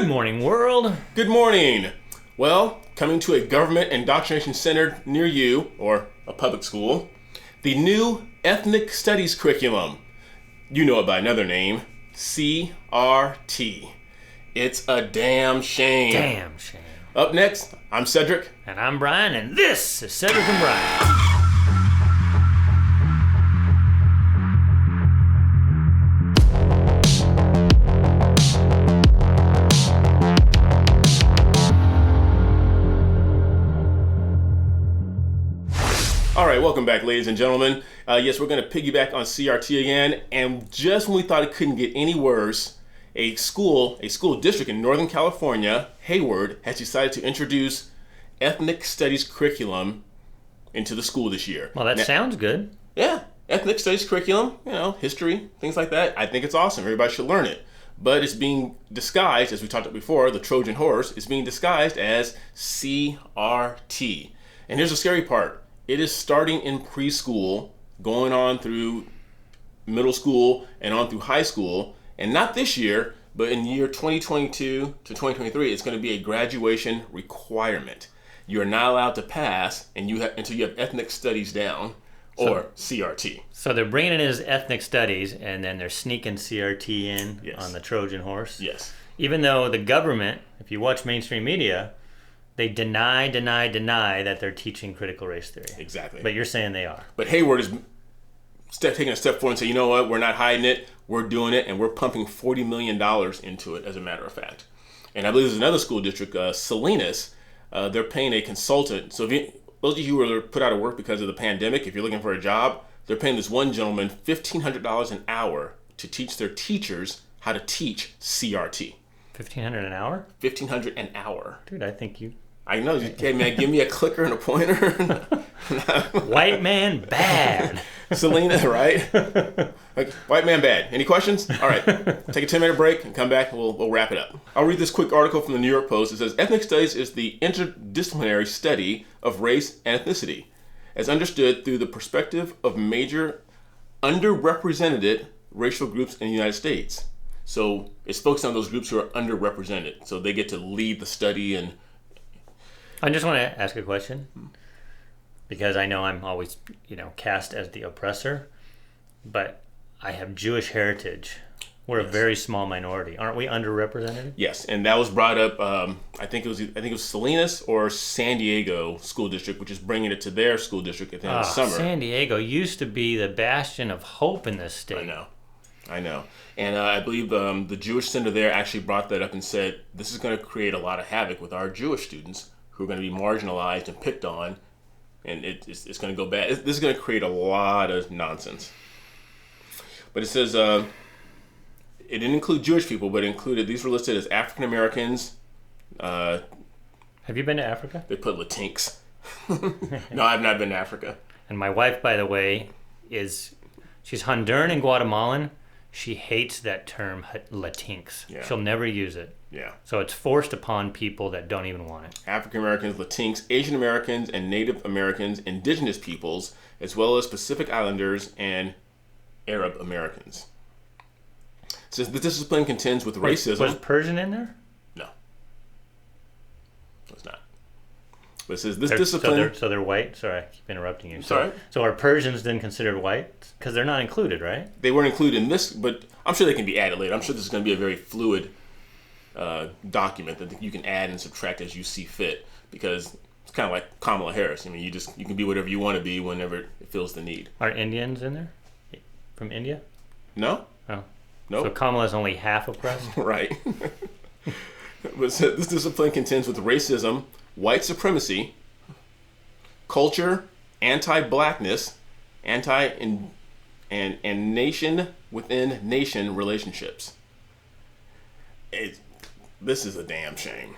Good morning, world. Good morning. Well, coming to a government indoctrination center near you, or a public school, the new ethnic studies curriculum. You know it by another name, CRT. It's a damn shame. Damn shame. Up next, I'm Cedric. And I'm Brian, and this is Cedric and Brian. All right, welcome back, ladies and gentlemen. Yes, we're going to piggyback on CRT again, and just when we thought it couldn't get any worse, a school district in Northern California, Hayward, has decided to introduce ethnic studies curriculum into the school this year. Well, that sounds good. Yeah, ethnic studies curriculum, history, things like that. I think it's awesome. Everybody should learn it. But it's being disguised, as we talked about before, the Trojan horse is being disguised as CRT. And here's the scary part. It is starting in preschool, going on through middle school and on through high school. And not this year, but in year 2022 to 2023, it's going to be a graduation requirement. You are not allowed to pass until you have ethnic studies down, or CRT. So they're bringing it as ethnic studies, and then they're sneaking CRT in on the Trojan horse. Yes. Even though the government, if you watch mainstream media, they deny that they're teaching critical race theory. Exactly. But you're saying they are. But Hayward is taking a step forward and saying, you know what, we're not hiding it, we're doing it, and we're pumping $40 million into it, as a matter of fact. And I believe there's another school district, Salinas, they're paying a consultant. So those of you who are put out of work because of the pandemic, if you're looking for a job, they're paying this one gentleman $1,500 an hour to teach their teachers how to teach CRT. $1,500 an hour? $1,500 an hour. Dude, I think you... I know. Hey, man, give me a clicker and a pointer. White man bad. Selena, right? Like, white man bad. Any questions? All right. Take a 10-minute break and come back and we'll wrap it up. I'll read this quick article from the New York Post. It says, ethnic studies is the interdisciplinary study of race and ethnicity as understood through the perspective of major underrepresented racial groups in the United States. So it's focused on those groups who are underrepresented. So they get to lead the study. And I just want to ask a question, because I know I'm always, cast as the oppressor, but I have Jewish heritage. We're a very small minority. Aren't we underrepresented? Yes, and that was brought up, I think it was Salinas or San Diego school district, which is bringing it to their school district at the end of the summer. San Diego used to be the bastion of hope in this state. I know. And I believe the Jewish center there actually brought that up and said, this is going to create a lot of havoc with our Jewish students who are going to be marginalized and picked on, and it's going to go bad. This is going to create a lot of nonsense. But it says it didn't include Jewish people, but it included, these were listed as African Americans. Have you been to Africa? They put Latinx. No, I've not been to Africa. And my wife, by the way, she's Honduran and Guatemalan. She hates that term Latinx. Yeah. She'll never use it. Yeah. So it's forced upon people that don't even want it. African Americans, Latinx, Asian Americans, and Native Americans, indigenous peoples, as well as Pacific Islanders and Arab Americans. It says the discipline contends with racism. Was Persian in there? No. It's not. But it says this discipline... So they're white? Sorry, I keep interrupting you. Sorry? So are Persians then considered white? Because they're not included, right? They weren't included in this, but I'm sure they can be added later. I'm sure this is going to be a very fluid document that you can add and subtract as you see fit, because it's kind of like Kamala Harris. I mean, you can be whatever you want to be whenever it feels the need. Are Indians in there? From India? No. Oh. Nope. So Kamala's only half oppressed? Right. But this discipline contends with racism, white supremacy, culture, anti-blackness, and nation within nation relationships. This is a damn shame.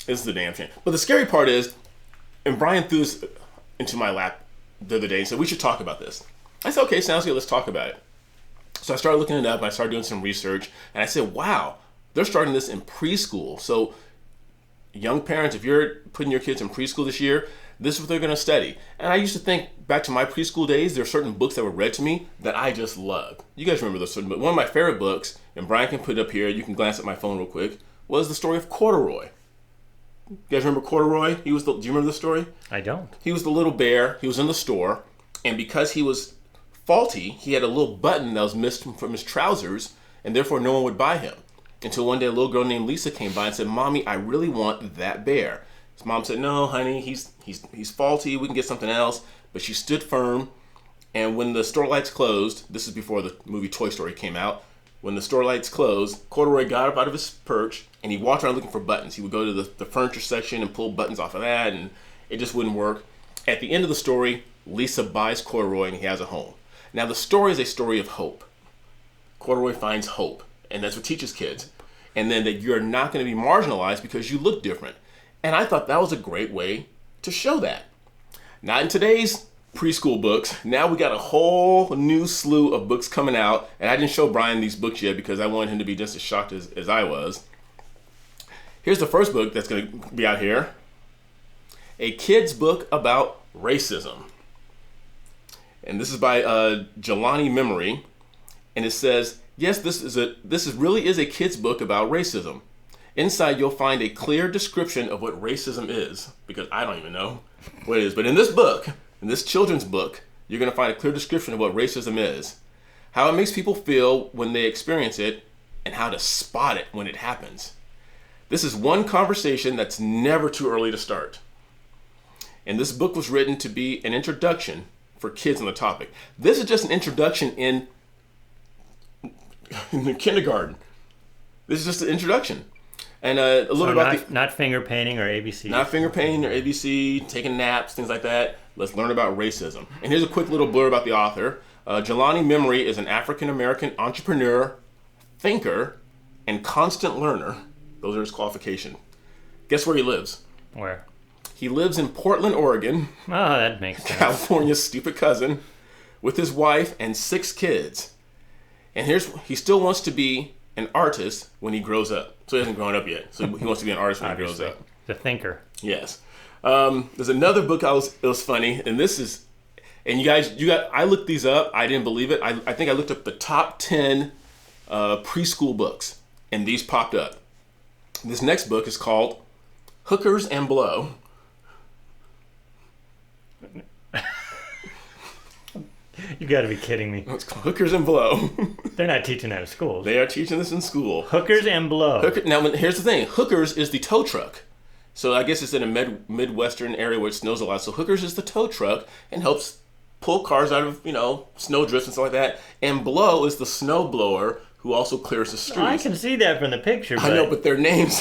This is a damn shame. But the scary part is, and Brian threw this into my lap the other day and said, we should talk about this. I said, okay, sounds good, let's talk about it. So I started looking it up, and I started doing some research, and I said, wow, they're starting this in preschool. So young parents, if you're putting your kids in preschool this year, this is what they're going to study. And I used to think back to my preschool days, there are certain books that were read to me that I just loved. You guys remember those certain books. One of my favorite books, and Brian can put it up here, you can glance at my phone real quick, was the story of Corduroy. You guys remember Corduroy? Do you remember the story? I don't. He was the little bear. He was in the store, and because he was faulty, he had a little button that was missed from his trousers, and therefore no one would buy him. Until one day a little girl named Lisa came by and said, "Mommy, I really want that bear." His mom said, "No, honey, he's faulty. We can get something else." But she stood firm, and when the store lights closed, this is before the movie Toy Story came out, when the store lights closed, Corduroy got up out of his perch, and he walked around looking for buttons. He would go to the furniture section and pull buttons off of that, and it just wouldn't work. At the end of the story, Lisa buys Corduroy, and he has a home. Now, the story is a story of hope. Corduroy finds hope, and that's what teaches kids. And then that you're not going to be marginalized because you look different. And I thought that was a great way to show that. Not in today's preschool books. Now we got a whole new slew of books coming out, and I didn't show Brian these books yet because I wanted him to be just as shocked as I was. Here's the first book that's going to be out here. A kid's book about racism. And this is by Jelani Memory, and it says, "Yes, this really is a kid's book about racism. Inside you'll find a clear description of what racism is," because I don't even know what it is. But in this book, in this children's book, you're going to find a clear description of what racism is, how it makes people feel when they experience it, and how to spot it when it happens. This is one conversation that's never too early to start. And this book was written to be an introduction for kids on the topic. This is just an introduction in the kindergarten. This is just an introduction. And a little about not finger painting or ABC. Not finger painting or ABC, taking naps, things like that. Let's learn about racism. And here's a quick little blurb about the author. Jelani Memory is an African-American entrepreneur, thinker, and constant learner. Those are his qualifications. Guess where he lives? Where? He lives in Portland, Oregon. Oh, that makes sense. California's stupid cousin, with his wife and 6 kids. And he still wants to be an artist when he grows up. So he hasn't grown up yet. So he wants to be an artist when he grows up. The thinker. Yes. There's another book it was funny, and this is, and I looked these up. I didn't believe it. I think I looked up the top 10 preschool books, and these popped up. This next book is called Hookers and Blow. You got to be kidding me. It's called Hookers and Blow. They're not teaching that at school. They are teaching this in school. Hookers and Blow. Now, here's the thing. Hookers is the tow truck. So I guess it's in a Midwestern area where it snows a lot. So Hookers is the tow truck and helps pull cars out of, snow drifts and stuff like that. And Blow is the snow blower who also clears the streets. I can see that from the picture. I know, but their names.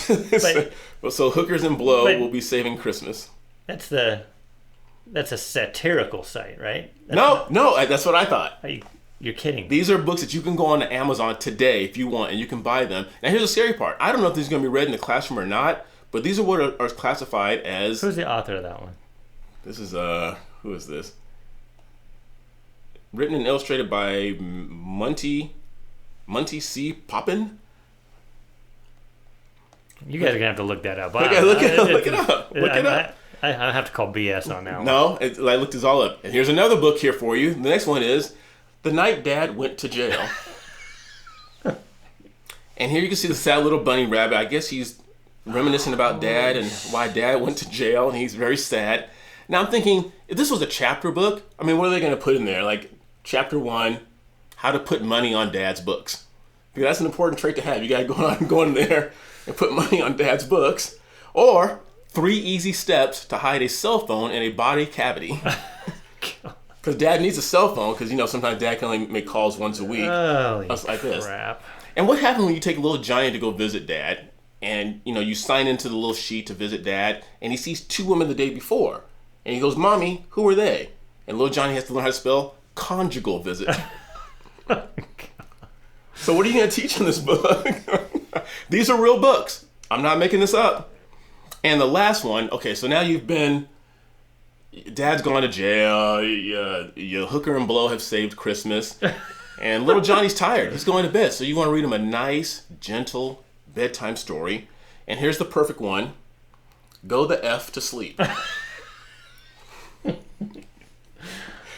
So Hookers and Blow will be saving Christmas. That's a satirical site, right? That's what I thought. You're kidding. These are books that you can go on to Amazon today if you want, and you can buy them. Now, here's the scary part. I don't know if these are going to be read in the classroom or not, but these are what are classified as... Who's the author of that one? This is, who is this? Written and illustrated by Monty C. Poppin. You guys are going to have to look that up. Look it up. I have to call BS on that one. No, I looked this all up. And here's another book here for you. The next one is The Night Dad Went to Jail. And here you can see the sad little bunny rabbit. I guess he's reminiscing about Dad and why Dad went to jail, and he's very sad. Now I'm thinking, if this was a chapter book, I mean, what are they going to put in there? Like, chapter 1, how to put money on Dad's books. Because that's an important trait to have. You got to go in there and put money on Dad's books. Or 3 easy steps to hide a cell phone in a body cavity. Because Dad needs a cell phone, because sometimes Dad can only make calls once a week. Holy like this. Crap. And what happens when you take a little giant to go visit Dad, and you sign into the little sheet to visit Dad, and he sees 2 women the day before, and he goes, "Mommy, who are they?" And little Johnny has to learn how to spell conjugal visit. So what are you going to teach in this book? These are real books. I'm not making this up. And the last one, okay, so now Dad's gone to jail, your Hooker and Blow have saved Christmas, and little Johnny's tired. He's going to bed. So you want to read him a nice, gentle bedtime story. And here's the perfect one. Go the F to sleep.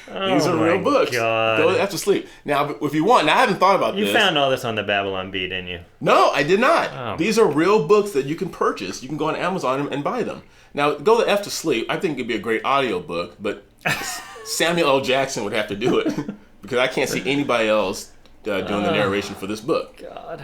These are real books. God. Go after sleep. Now, if you want, now I haven't thought about this. You found all this on the Babylon Bee, didn't you? No, I did not. Oh. These are real books that you can purchase. You can go on Amazon and buy them. Now, Go the F to Sleep, I think it'd be a great audio book, but Samuel L. Jackson would have to do it because I can't see anybody else doing the narration for this book. God.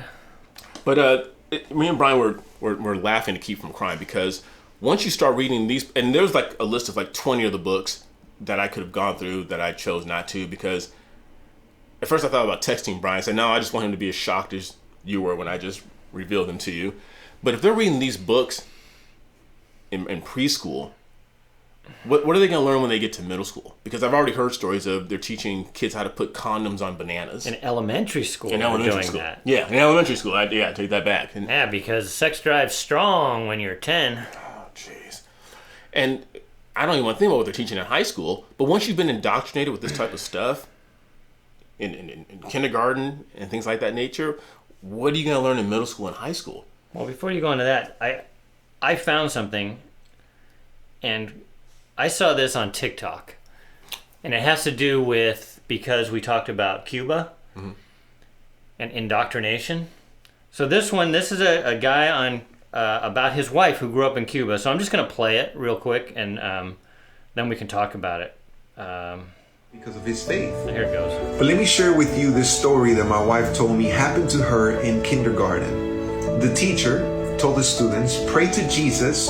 But me and Brian were laughing to keep from crying because once you start reading these, and there's like a list of like 20 of the books that I could have gone through that I chose not to, because at first I thought about texting Brian. I said, no, I just want him to be as shocked as you were when I just revealed them to you. But if they're reading these books in preschool, what are they going to learn when they get to middle school? Because I've already heard stories of they're teaching kids how to put condoms on bananas. In elementary school, that. Yeah, in elementary school. I take that back. Yeah, because sex drive's strong when you're 10. Oh, jeez. And I don't even want to think about what they're teaching in high school, but once you've been indoctrinated with this type of stuff in kindergarten and things like that nature, what are you going to learn in middle school and high school? Well, before you go into that, I found something, and I saw this on TikTok, and it has to do with, because we talked about Cuba and indoctrination. So this is a guy on about his wife who grew up in Cuba. So I'm just going to play it real quick, and then we can talk about it. Because of his faith. Here it goes. But let me share with you this story that my wife told me happened to her in kindergarten. The teacher told the students, pray to Jesus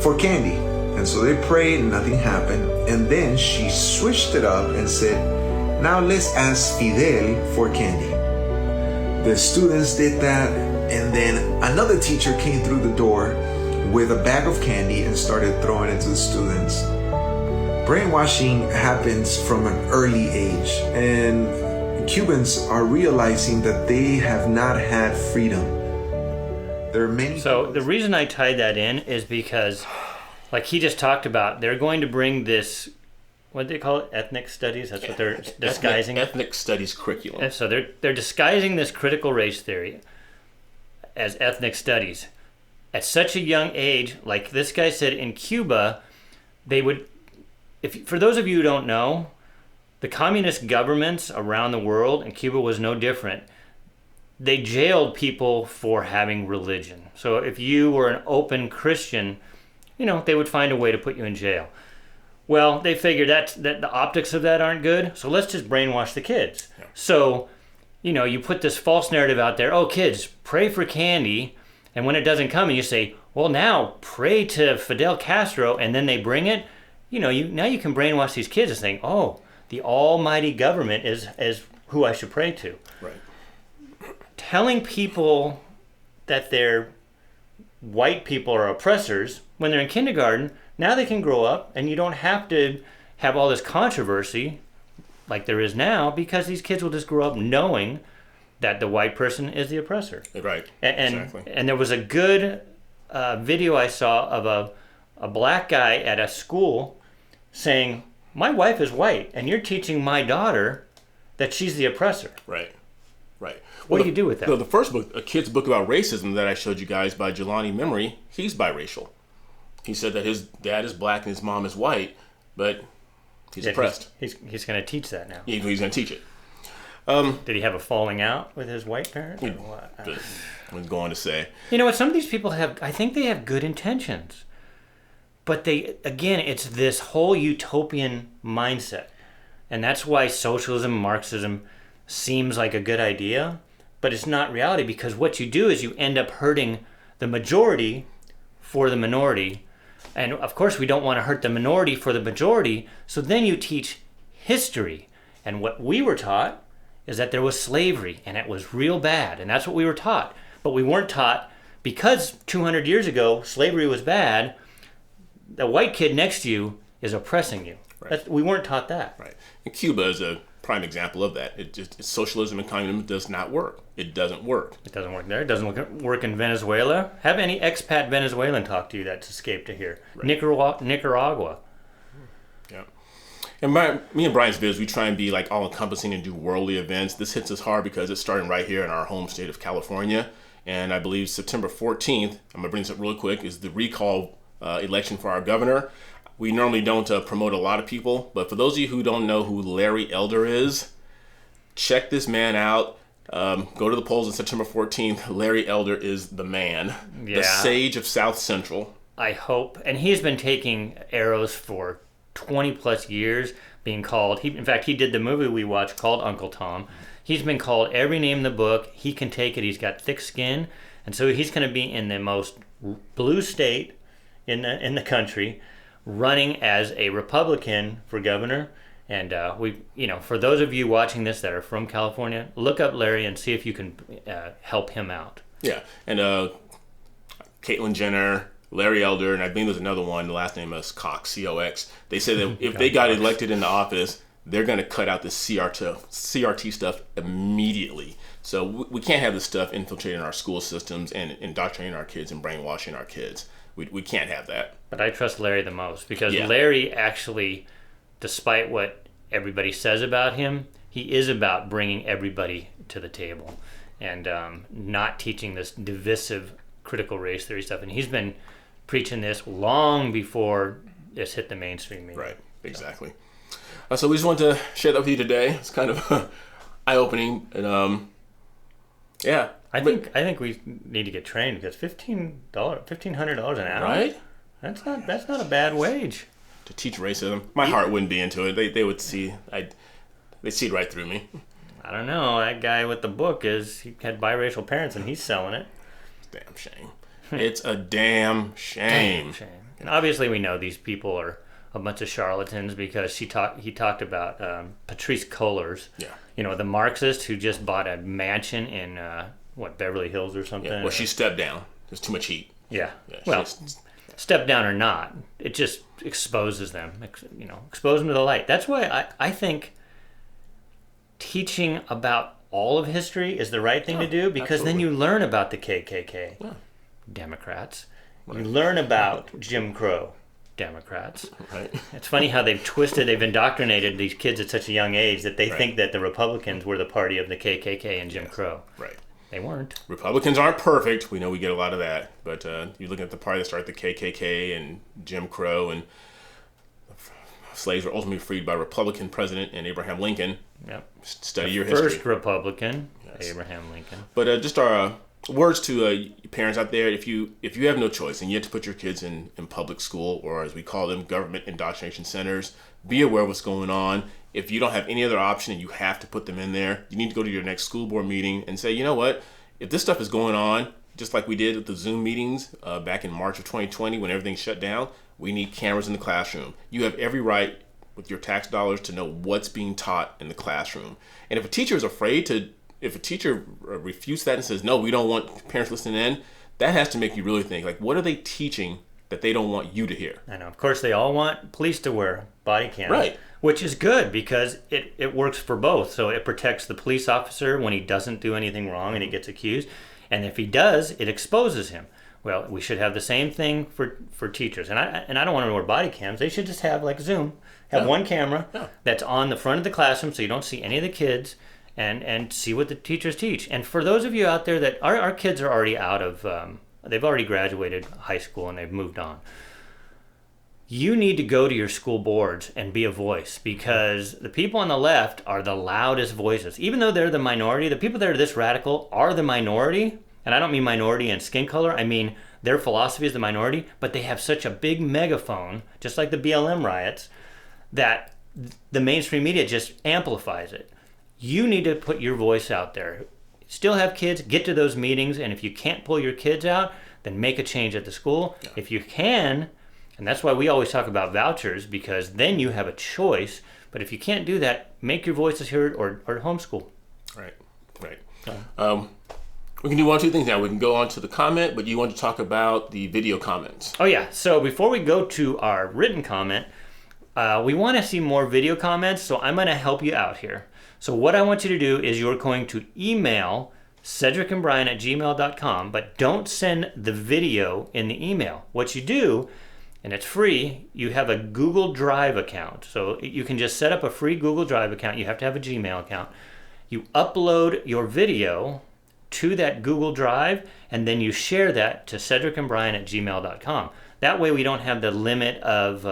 for candy. And so they prayed and nothing happened. And then she switched it up and said, now let's ask Fidel for candy. The students did that. And then another teacher came through the door with a bag of candy and started throwing it to the students. Brainwashing happens from an early age. And Cubans are realizing that they have not had freedom. There are many. So the reason I tied that in is because, like he just talked about, they're going to bring this, what do they call it? Ethnic studies? That's what they're disguising. Ethnic studies curriculum. And so they're disguising this critical race theory as ethnic studies. At such a young age, like this guy said, in Cuba, they would, for those of you who don't know, the communist governments around the world, and Cuba was no different, they jailed people for having religion. So if you were an open Christian, they would find a way to put you in jail. Well, they figured that the optics of that aren't good, so let's just brainwash the kids. Yeah. So, you put this false narrative out there, oh, kids, pray for candy, and when it doesn't come, and you say, well, now pray to Fidel Castro, and then they bring it, now you can brainwash these kids into saying, oh, the almighty government is who I should pray to. Right. Telling people that they're white people are oppressors when they're in kindergarten, now they can grow up and you don't have to have all this controversy like there is now, because these kids will just grow up knowing that the white person is the oppressor. Right. Exactly. And there was a good video I saw of a black guy at a school saying, my wife is white and you're teaching my daughter that she's the oppressor. Right. Right. What do you do with that? The first book, a kid's book about racism that I showed you guys by Jelani Memory, he's biracial. He said that his dad is black and his mom is white, but he's oppressed. He's going to teach that now. He's going to teach it. Did he have a falling out with his white parents? Or what? I was going to say. You know what? Some of these people I think they have good intentions. But it's this whole utopian mindset. And that's why socialism, Marxism seems like a good idea, but it's not reality, because what you do is you end up hurting the majority for the minority. And of course we don't want to hurt the minority for the majority, so then you teach history. And what we were taught is that there was slavery and it was real bad, and that's what we were taught. But we weren't taught, because 200 years ago slavery was bad, the white kid next to you is oppressing you. Right. We weren't taught that. Right. And Cuba is a prime example of that. Socialism and communism does not work. It doesn't work. It doesn't work there. It doesn't work in Venezuela. Have any expat Venezuelan talk to you that's escaped to here? Right. Nicaragua. Yeah. And me and Brian's biz, we try and be like all-encompassing and do worldly events. This hits us hard because it's starting right here in our home state of California. And I believe September 14th, I'm going to bring this up really quick, is the recall election for our governor. we normally don't promote a lot of people, but for those of you who don't know who Larry Elder is, check this man out. Go to the polls on September 14th. Larry Elder is the man, the sage of South Central. I hope. And he's been taking arrows for 20 plus years, being called. In fact, he did the movie we watched called Uncle Tom. He's been called every name in the book. He can take it. He's got thick skin. And so he's going to be in the most blue state in the country, running as a Republican for governor. And for those of you watching this that are from California, look up Larry and see if you can help him out. Yeah, and Caitlyn Jenner, Larry Elder, and I think there's another one. The last name is Cox, C-O-X. They said that if they got elected into office, they're going to cut out the CRT stuff immediately. So we can't have this stuff infiltrating our school systems and indoctrinating our kids and brainwashing our kids. We can't have that. But I trust Larry the most because Larry actually, despite what everybody says about him, he is about bringing everybody to the table and not teaching this divisive critical race theory stuff. And he's been preaching this long before this hit the mainstream media. Right, exactly. So we just wanted to share that with you today. It's kind of eye-opening. And I think we need to get trained because $1,500 an hour. Right? That's not a bad wage. To teach racism, my heart wouldn't be into it. They would see, they'd see right through me. I don't know. That guy with the book he had biracial parents and he's selling it. Damn shame. It's a damn shame. Damn shame. And obviously we know these people are a bunch of charlatans because he talked about Patrice Cullors. Yeah. The Marxist who just bought a mansion in Beverly Hills or something. Yeah. Well, she stepped down. There's too much heat. Yeah. Well, step down or not, it just exposes them. Expose them to the light. That's why I think teaching about all of history is the right thing to do because then you learn about the KKK, Democrats. Right. You learn about Jim Crow, Democrats. Right. It's funny how they've indoctrinated these kids at such a young age that they think that the Republicans were the party of the KKK and Jim Crow. Right. They weren't. Republicans aren't perfect. We know we get a lot of that. But you're looking at the party that started the KKK and Jim Crow, and slaves were ultimately freed by Republican president and Abraham Lincoln. Yep. Study your history. First Republican, Abraham Lincoln. But just our words to parents out there: if you have no choice and you have to put your kids in public school, or as we call them, government indoctrination centers, be aware of what's going on. If you don't have any other option and you have to put them in there, you need to go to your next school board meeting and say, you know what, if this stuff is going on, just like we did with the Zoom meetings back in March of 2020 when everything shut down, we need cameras in the classroom. You have every right with your tax dollars to know what's being taught in the classroom. And if a teacher is afraid if a teacher refutes that and says, no, we don't want parents listening in, that has to make you really think, like, what are they teaching that they don't want you to hear? I know. Of course, they all want police to wear body cams. Right. Which is good because it works for both. So it protects the police officer when he doesn't do anything wrong and he gets accused. And if he does, it exposes him. Well, we should have the same thing for teachers. And I don't want to wear body cams. They should just have, like Zoom, have one camera that's on the front of the classroom so you don't see any of the kids and see what the teachers teach. And for those of you out there that our kids are already out of, they've already graduated high school and they've moved on. You need to go to your school boards and be a voice because the people on the left are the loudest voices. Even though they're the minority, the people that are this radical are the minority. And I don't mean minority in skin color. I mean their philosophy is the minority, but they have such a big megaphone, just like the BLM riots, that the mainstream media just amplifies it. You need to put your voice out there. Still have kids, get to those meetings, and if you can't pull your kids out, then make a change at the school. Yeah. If you can, and that's why we always talk about vouchers, because then you have a choice. But if you can't do that, make your voices heard or homeschool. Right. We can do one or two things now. We can go on to the comment, but you want to talk about the video comments. Oh, yeah. So before we go to our written comment, we want to see more video comments, so I'm going to help you out here. So what I want you to do is you're going to email cedricandbrian@gmail.com, but don't send the video in the email. What you do, and it's free, you have a Google Drive account. So you can just set up a free Google Drive account. You have to have a Gmail account. You upload your video to that Google Drive, and then you share that to cedricandbrian@gmail.com. That way we don't have the limit of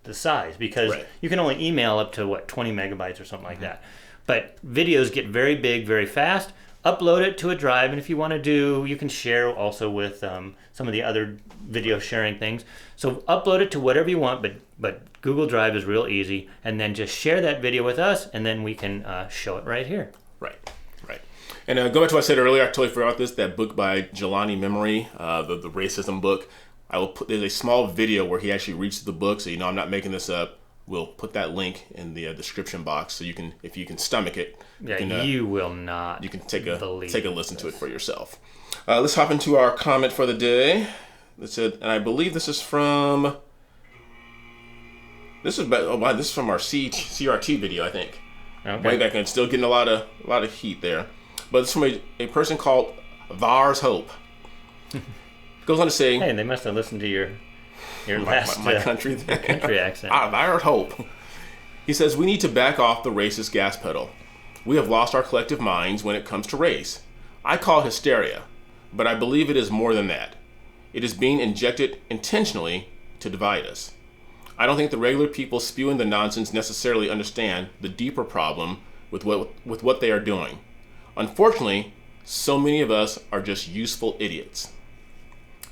the size, because you can only email up to 20 megabytes or something like that. But videos get very big very fast. Upload it to a drive, and if you want to you can share also with some of the other video sharing things. So upload it to whatever you want, but Google Drive is real easy, and then just share that video with us, and then we can show it right here. Right. And going back to what I said earlier, I totally forgot this, that book by Jelani Memory, the racism book. There's a small video where he actually reads the book, so I'm not making this up. We'll put that link in the description box, so if you can stomach it, you will not. You can take a listen to it for yourself. Let's hop into our comment for the day. And I believe this is from. This is from our CRT video, I think. Okay. Way back then, still getting a lot of heat there, but it's from a person called There's Hope. Goes on to say, hey, they must have listened to your last my country accent. There's hope. He says, we need to back off the racist gas pedal. We have lost our collective minds when it comes to race. I call it hysteria, but I believe it is more than that. It is being injected intentionally to divide us. I don't think the regular people spewing the nonsense necessarily understand the deeper problem with what they are doing. Unfortunately, so many of us are just useful idiots.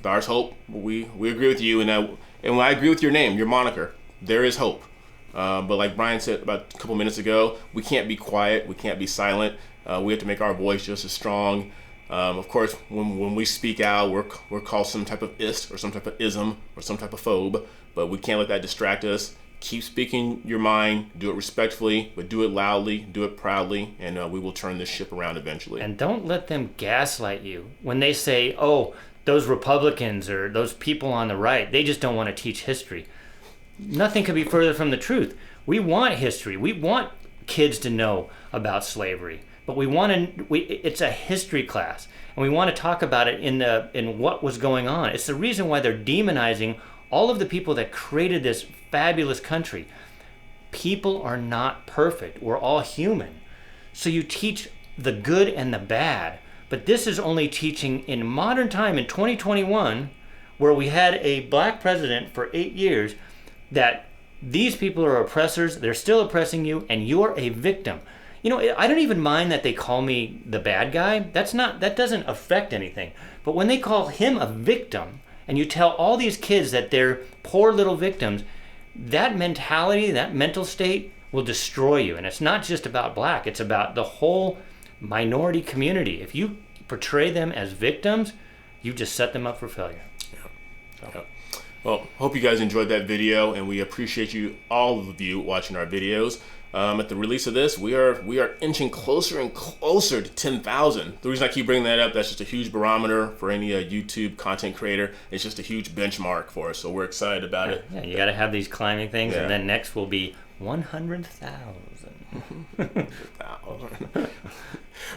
There's hope. We agree with you, and I agree with your name, your moniker. There is hope. But like Brian said about a couple minutes ago, we can't be quiet. We can't be silent. We have to make our voice just as strong. Of course, when we speak out, we're called some type of ist or some type of ism or some type of phobe, but we can't let that distract us. Keep speaking your mind, do it respectfully, but do it loudly, do it proudly, and we will turn this ship around eventually. And don't let them gaslight you. When they say, oh, those Republicans or those people on the right, they just don't want to teach history. Nothing could be further from the truth. We want history. We want kids to know about slavery. But it's a history class, and we want to talk about it in what was going on. It's the reason why they're demonizing all of the people that created this fabulous country. People are not perfect. We're all human. So you teach the good and the bad, but this is only teaching in modern time, in 2021, where we had a black president for 8 years, that these people are oppressors, they're still oppressing you, and you're a victim. I don't even mind that they call me the bad guy. That doesn't affect anything. But when they call him a victim, and you tell all these kids that they're poor little victims, that mentality, that mental state will destroy you. And it's not just about black, it's about the whole minority community. If you portray them as victims, you just set them up for failure. Yeah. Well, hope you guys enjoyed that video, and we appreciate all of you watching our videos. At the release of this, we are inching closer and closer to 10,000. The reason I keep bringing that up, that's just a huge barometer for any YouTube content creator. It's just a huge benchmark for us, so we're excited about it. Yeah, you got to have these climbing things, and then next will be 100,000.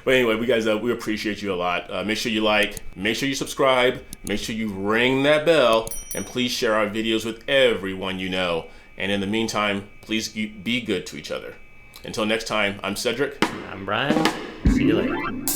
But anyway, we appreciate you a lot. Make sure you like, make sure you subscribe, make sure you ring that bell, and please share our videos with everyone you know. And in the meantime, please be good to each other. Until next time, I'm Cedric. I'm Brian. See you later.